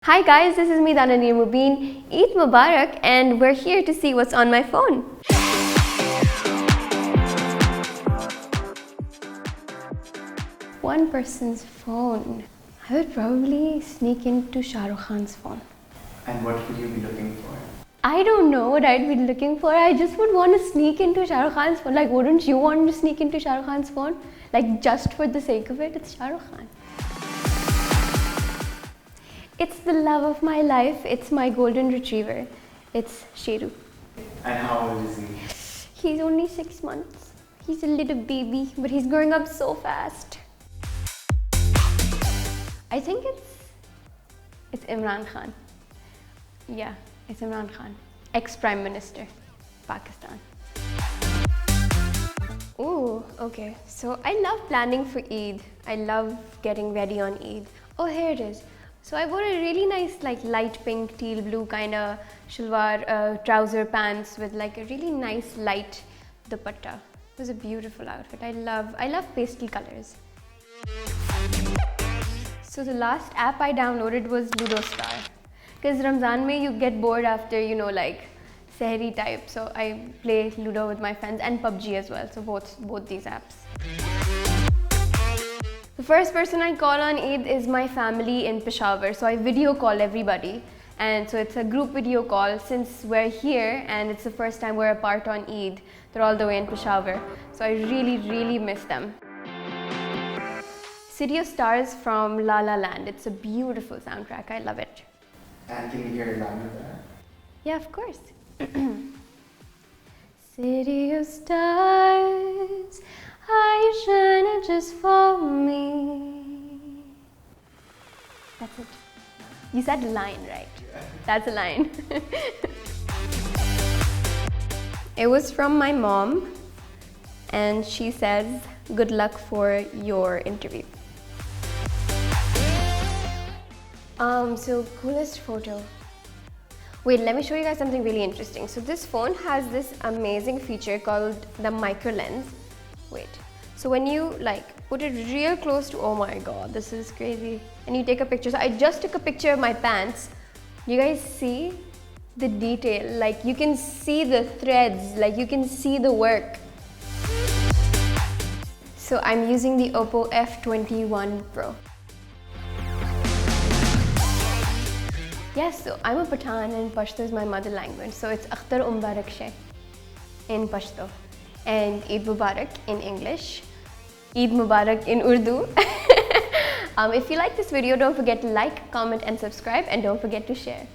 Hi guys, this is me Dananeer Mobeen. Eid Mubarak, and we're here to see what's on my phone. One person's phone. I would probably sneak into Shahrukh Khan's phone. And what would you be looking for? I don't know what I'd be looking for. I just would want to sneak into Shahrukh Khan's phone. Like, wouldn't you want to sneak into Shahrukh Khan's phone? Like, just for the sake of it, it's Shahrukh Khan. It's the love of my life. It's my golden retriever. It's Shahrukh. And how old is he? He's only 6 months. He's a little baby, but he's growing up so fast. I think it's Imran Khan. Yeah, it's Imran Khan, ex-Prime Minister, Pakistan. Ooh, okay. So I love planning for Eid. I love getting ready on Eid. Oh, here it is. So I wore a really nice, like, light pink, teal blue kind of shalwar trouser pants with like a really nice light dupatta. It was a beautiful outfit. I love pastel colors. So the last app I downloaded was Ludo Star, because Ramzan mein you get bored after, you know, like sehri type. So I play Ludo with my friends, and PUBG as well. So both these apps. The first person I call on Eid is my family in Peshawar. So I video call everybody, and so it's a group video call since we're here and it's the first time we're apart on Eid. They're all the way in Peshawar. So I really miss them. City of Stars from La La Land. It's a beautiful soundtrack. I love it. And can you hear a line of that? Yeah, of course. City of stars, are you shining just for me? That's it. You said line, right? Yeah. That's a line. It was from my mom, and she says, "Good luck for your interview." So coolest photo. Wait, let me show you guys something really interesting. So this phone has this amazing feature called the micro lens. Wait, so when you like put it real close to, oh my god, this is crazy, and you take a picture. So I just took a picture of my pants. You guys see the detail? Like, you can see the threads, like you can see the work. So I'm using the Oppo F21 Pro. Yes, so I'm a Pathan and Pashto is my mother language. So it's Akhtar Mubarak She in Pashto, and Eid Mubarak in English, Eid Mubarak in Urdu. If you like this video, don't forget to like, comment and subscribe, and don't forget to share.